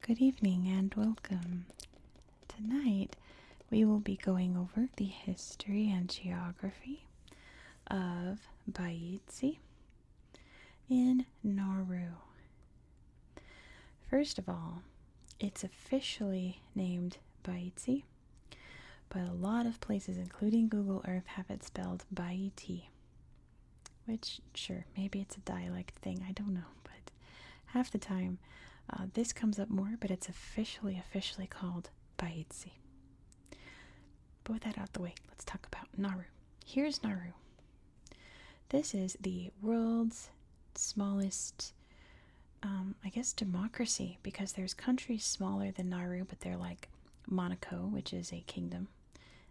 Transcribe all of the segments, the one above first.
Good evening and welcome. Tonight we will be going over the history and geography of Baitsi in Nauru. First of all, it's officially named Baitsi, but a lot of places, including Google Earth, have it spelled Baiti. Which, sure, maybe it's a dialect thing, I don't know, but half the time this comes up more, but it's officially called Baitsi. But with that out the way, let's talk about Nauru. Here's Nauru. This is the world's smallest, democracy, because there's countries smaller than Nauru, but they're like Monaco, which is a kingdom,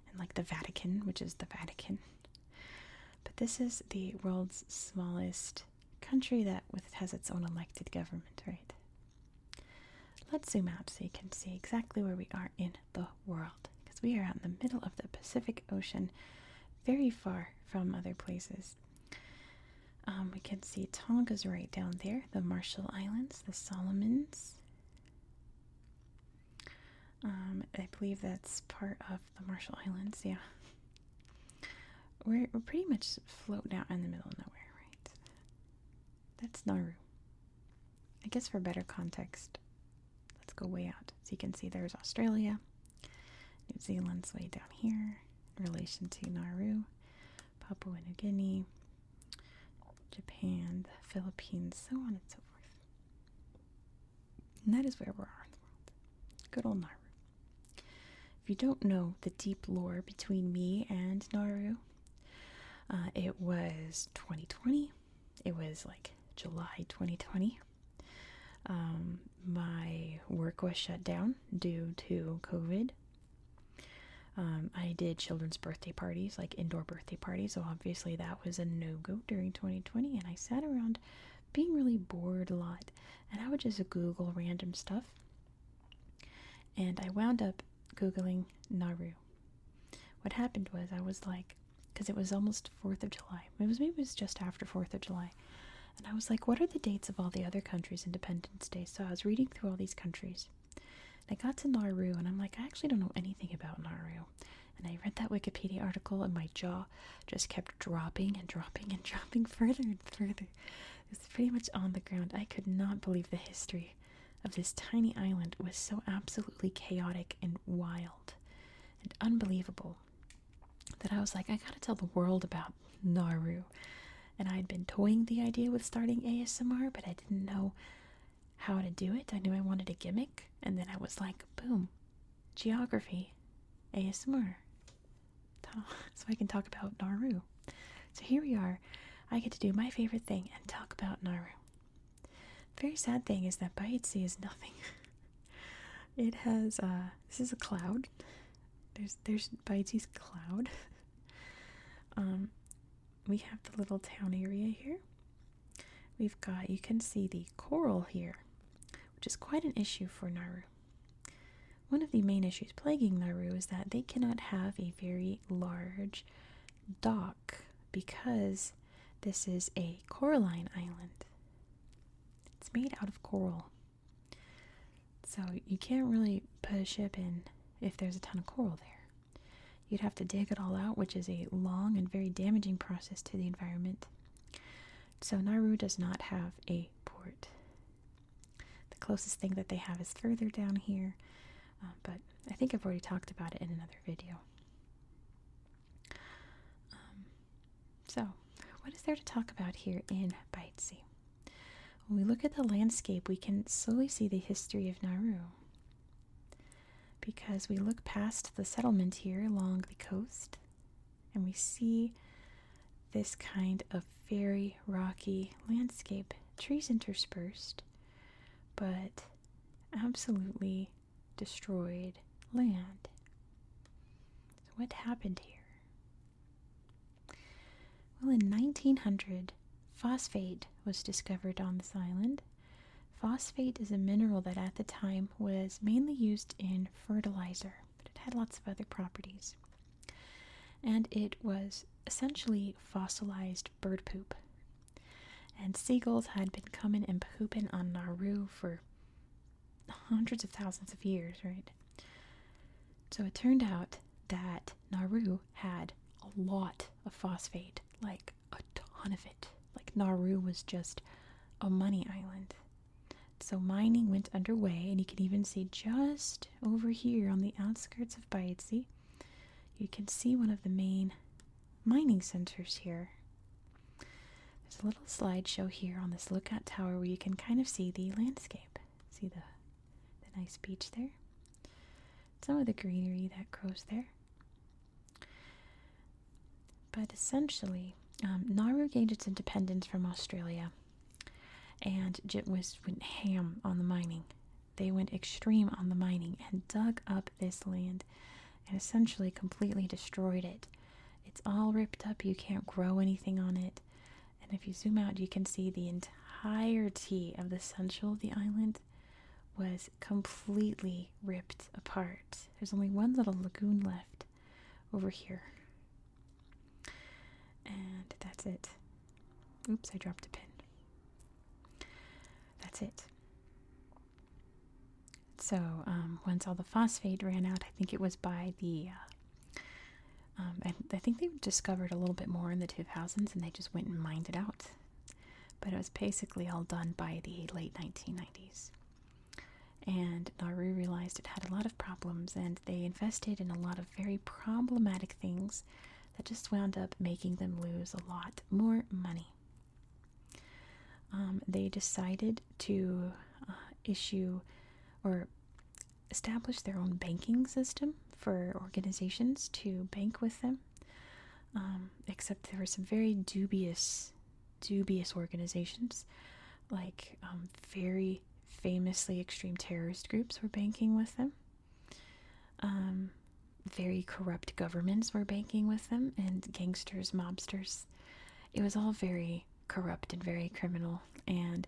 and like the Vatican, which is the Vatican. But this is the world's smallest country that has its own elected government, right? Let's zoom out so you can see exactly where we are in the world, because we are out in the middle of the Pacific Ocean, very far from other places. We can see Tonga's right down there, the Marshall Islands, the Solomons. I believe that's part of the Marshall Islands, yeah. We're pretty much floating out in the middle of nowhere, right? That's Nauru. I guess for better context, let's go way out. So you can see there's Australia, New Zealand's way down here, in relation to Nauru, Papua New Guinea, Japan, the Philippines, so on and so forth. And that is where we are in the world. Good old Nauru. If you don't know the deep lore between me and Nauru, it was 2020. It was like July 2020. My work was shut down due to COVID. I did children's birthday parties, like indoor birthday parties, so obviously that was a no-go during 2020, and I sat around being really bored a lot, and I would just Google random stuff, and I wound up Googling Nauru. What happened was I was like, because it was almost 4th of July, maybe it was just after 4th of July, and I was like, what are the dates of all the other countries' Independence Day? So I was reading through all these countries. I got to Nauru, and I'm like, I actually don't know anything about Nauru. And I read that Wikipedia article, and my jaw just kept dropping and dropping and dropping further and further. It was pretty much on the ground. I could not believe the history of this tiny island was so absolutely chaotic and wild and unbelievable that I was like, I gotta tell the world about Nauru. And I had been toying the idea with starting ASMR, but I didn't know how to do it. I knew I wanted a gimmick, and then I was like, boom, geography, ASMR, so I can talk about Nauru. So here we are. I get to do my favorite thing and talk about Nauru. Very sad thing is that Baitsi is nothing. It has this is a cloud. There's Baitsi's cloud. We have the little town area here. We've got, you can see the coral here, which is quite an issue for Nauru. One of the main issues plaguing Nauru is that they cannot have a very large dock because this is a coralline island. It's made out of coral. So you can't really put a ship in if there's a ton of coral there. You'd have to dig it all out, which is a long and very damaging process to the environment. So Nauru does not have a port. The closest thing that they have is further down here, but I think I've already talked about it in another video. So, what is there to talk about here in Baitsi? When we look at the landscape, we can slowly see the history of Nauru, because we look past the settlement here along the coast, and we see this kind of very rocky landscape, trees interspersed, but absolutely destroyed land. So what happened here? Well, in 1900, phosphate was discovered on this island. Phosphate is a mineral that at the time was mainly used in fertilizer, but it had lots of other properties. And it was essentially fossilized bird poop. And seagulls had been coming and pooping on Nauru for hundreds of thousands of years, right? So it turned out that Nauru had a lot of phosphate, like a ton of it. Like Nauru was just a money island. So mining went underway, and you can even see just over here on the outskirts of Baitsi, you can see one of the main mining centers here. There's a little slideshow here on this lookout tower where you can kind of see the landscape. See the nice beach there? Some of the greenery that grows there. But essentially, Nauru gained its independence from Australia, and went ham on the mining. They went extreme on the mining and dug up this land and essentially completely destroyed it. It's all ripped up, you can't grow anything on it. And if you zoom out, you can see the entirety of the central of the island was completely ripped apart. There's only one little lagoon left over here. And that's it. Oops, I dropped a pin. That's it. So once all the phosphate ran out, I think it was by the, I think they discovered a little bit more in the 2000s, and they just went and mined it out. But it was basically all done by the late 1990s. And Nauru realized it had a lot of problems, and they invested in a lot of very problematic things that just wound up making them lose a lot more money. They decided to issue or establish their own banking system for organizations to bank with them. Except there were some very dubious organizations, like very famously extreme terrorist groups were banking with them. Very corrupt governments were banking with them, and gangsters, mobsters. It was all very corrupt and very criminal, and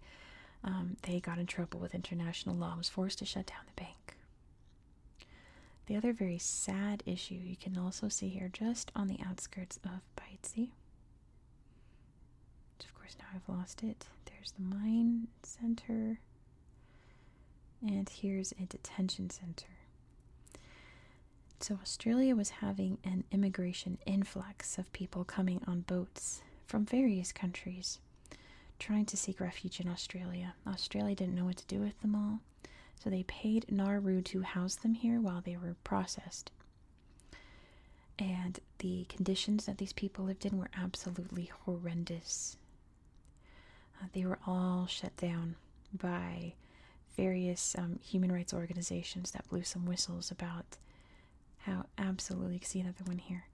they got in trouble with international law and was forced to shut down the bank. The other very sad issue you can also see here just on the outskirts of Baitsi, which of course now I've lost it. There's the mine center, and here's a detention center. So Australia was having an immigration influx of people coming on boats from various countries trying to seek refuge in Australia. Australia didn't know what to do with them all, so they paid Nauru to house them here while they were processed. And the conditions that these people lived in were absolutely horrendous. They were all shut down by various human rights organizations that blew some whistles about how absolutely, see another one here,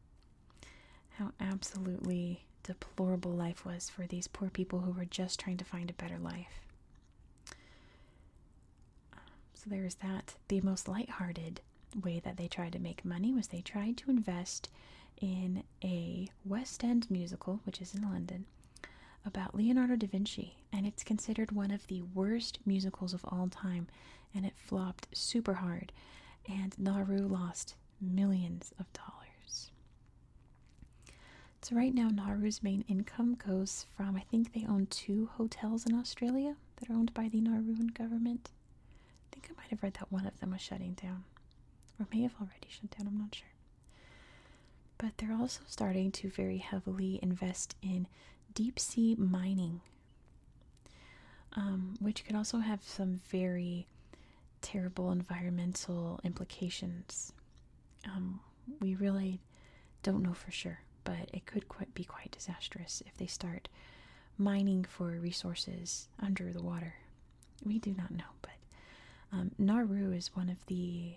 how absolutely deplorable life was for these poor people who were just trying to find a better life. So there's that. The most lighthearted way that they tried to make money was they tried to invest in a West End musical, which is in London, about Leonardo da Vinci, and it's considered one of the worst musicals of all time, and it flopped super hard, and Nauru lost millions of dollars. So right now Nauru's main income goes from, I think they own 2 hotels in Australia that are owned by the Nauruan government. I think I might have read that one of them was shutting down, or may have already shut down, I'm not sure. But they're also starting to very heavily invest in deep sea mining, which could also have some very terrible environmental implications. We really don't know for sure, but it could be quite disastrous if they start mining for resources under the water. We do not know, but Nauru is one of the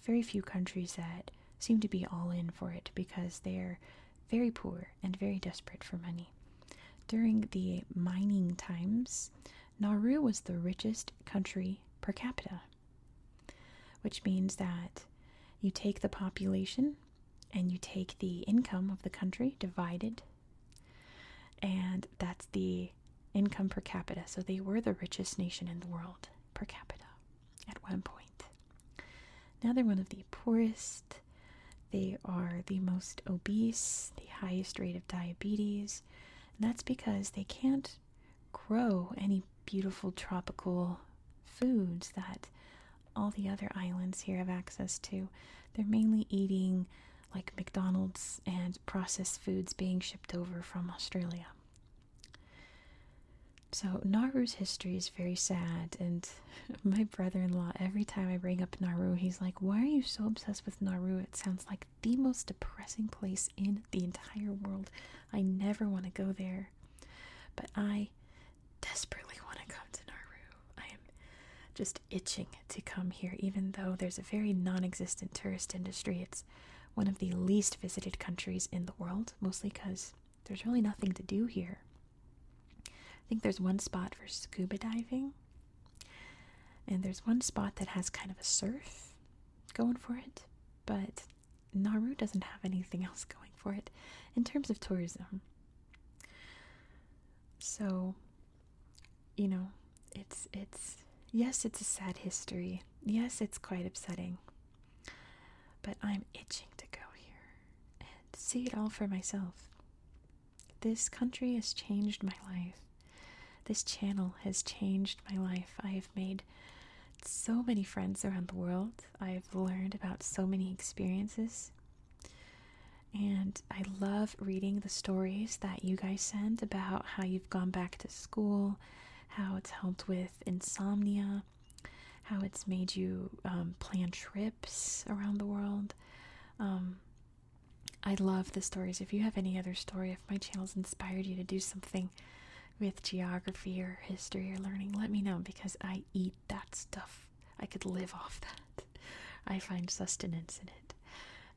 very few countries that seem to be all in for it because they're very poor and very desperate for money. During the mining times, Nauru was the richest country per capita, which means that you take the population and you take the income of the country divided, and that's the income per capita. So they were the richest nation in the world per capita at one point. Now they're one of the poorest. They are the most obese, the highest rate of diabetes, and that's because they can't grow any beautiful tropical foods that all the other islands here have access to. They're mainly eating like McDonald's and processed foods being shipped over from Australia. So Nauru's history is very sad, and my brother-in-law, every time I bring up Nauru, he's like, why are you so obsessed with Nauru? It sounds like the most depressing place in the entire world. I never want to go there. But I desperately want to come to Nauru. I am just itching to come here, even though there's a very non-existent tourist industry. It's one of the least visited countries in the world, mostly because there's really nothing to do here. I think there's one spot for scuba diving, and there's one spot that has kind of a surf going for it, but Nauru doesn't have anything else going for it in terms of tourism. So, you know, it's yes, it's a sad history. Yes, it's quite upsetting. But I'm itching to go here and see it all for myself. This country has changed my life. This channel has changed my life. I have made so many friends around the world. I've learned about so many experiences. And I love reading the stories that you guys send about how you've gone back to school, how it's helped with insomnia, how it's made you plan trips around the world. I love the stories. If you have any other story, if my channel's inspired you to do something with geography or history or learning, let me know, because I eat that stuff. I could live off that. I find sustenance in it.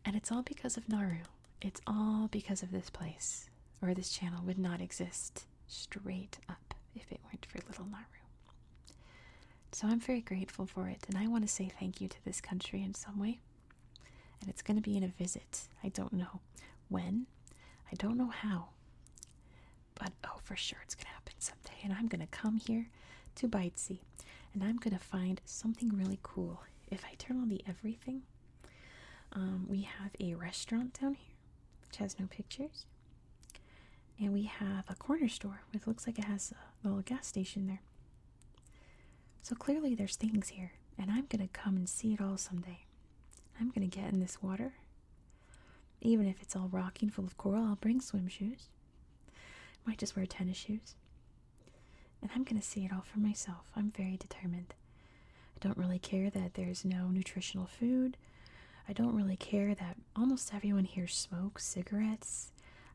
And it's all because of Nauru. It's all because of this place, or this channel would not exist straight up if it weren't for little Nauru. So I'm very grateful for it, and I want to say thank you to this country in some way. And it's going to be in a visit. I don't know when. I don't know how. But oh, for sure it's going to happen someday. And I'm going to come here to Baitsi, and I'm going to find something really cool. If I turn on the everything, we have a restaurant down here, which has no pictures. And we have a corner store, which looks like it has a little gas station there. So clearly there's things here, and I'm going to come and see it all someday. I'm going to get in this water. Even if it's all rocky and full of coral, I'll bring swim shoes. Might just wear tennis shoes. And I'm going to see it all for myself. I'm very determined. I don't really care that there's no nutritional food. I don't really care that almost everyone here smokes cigarettes.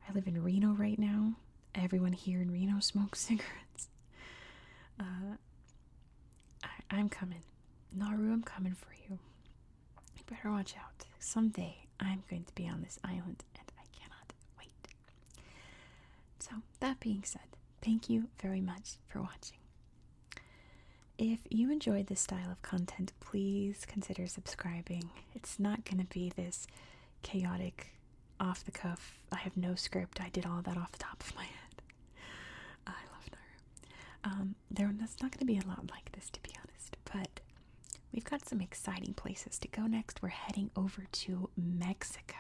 I live in Reno right now. Everyone here in Reno smokes cigarettes. I'm coming. Nauru, I'm coming for you. You better watch out. Someday I'm going to be on this island, and I cannot wait. So, that being said, thank you very much for watching. If you enjoyed this style of content, please consider subscribing. It's not going to be this chaotic, off the cuff, I have no script, I did all that off the top of my head. I love Nauru. That's not going to be a lot like this, to be honest, but we've got some exciting places to go next. We're heading over to Mexico,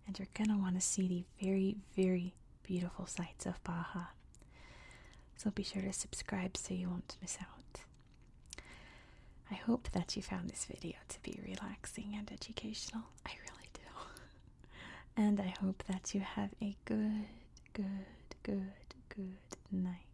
and you're going to want to see the very, very beautiful sights of Baja. So be sure to subscribe so you won't miss out. I hope that you found this video to be relaxing and educational. I really do. And I hope that you have a good night.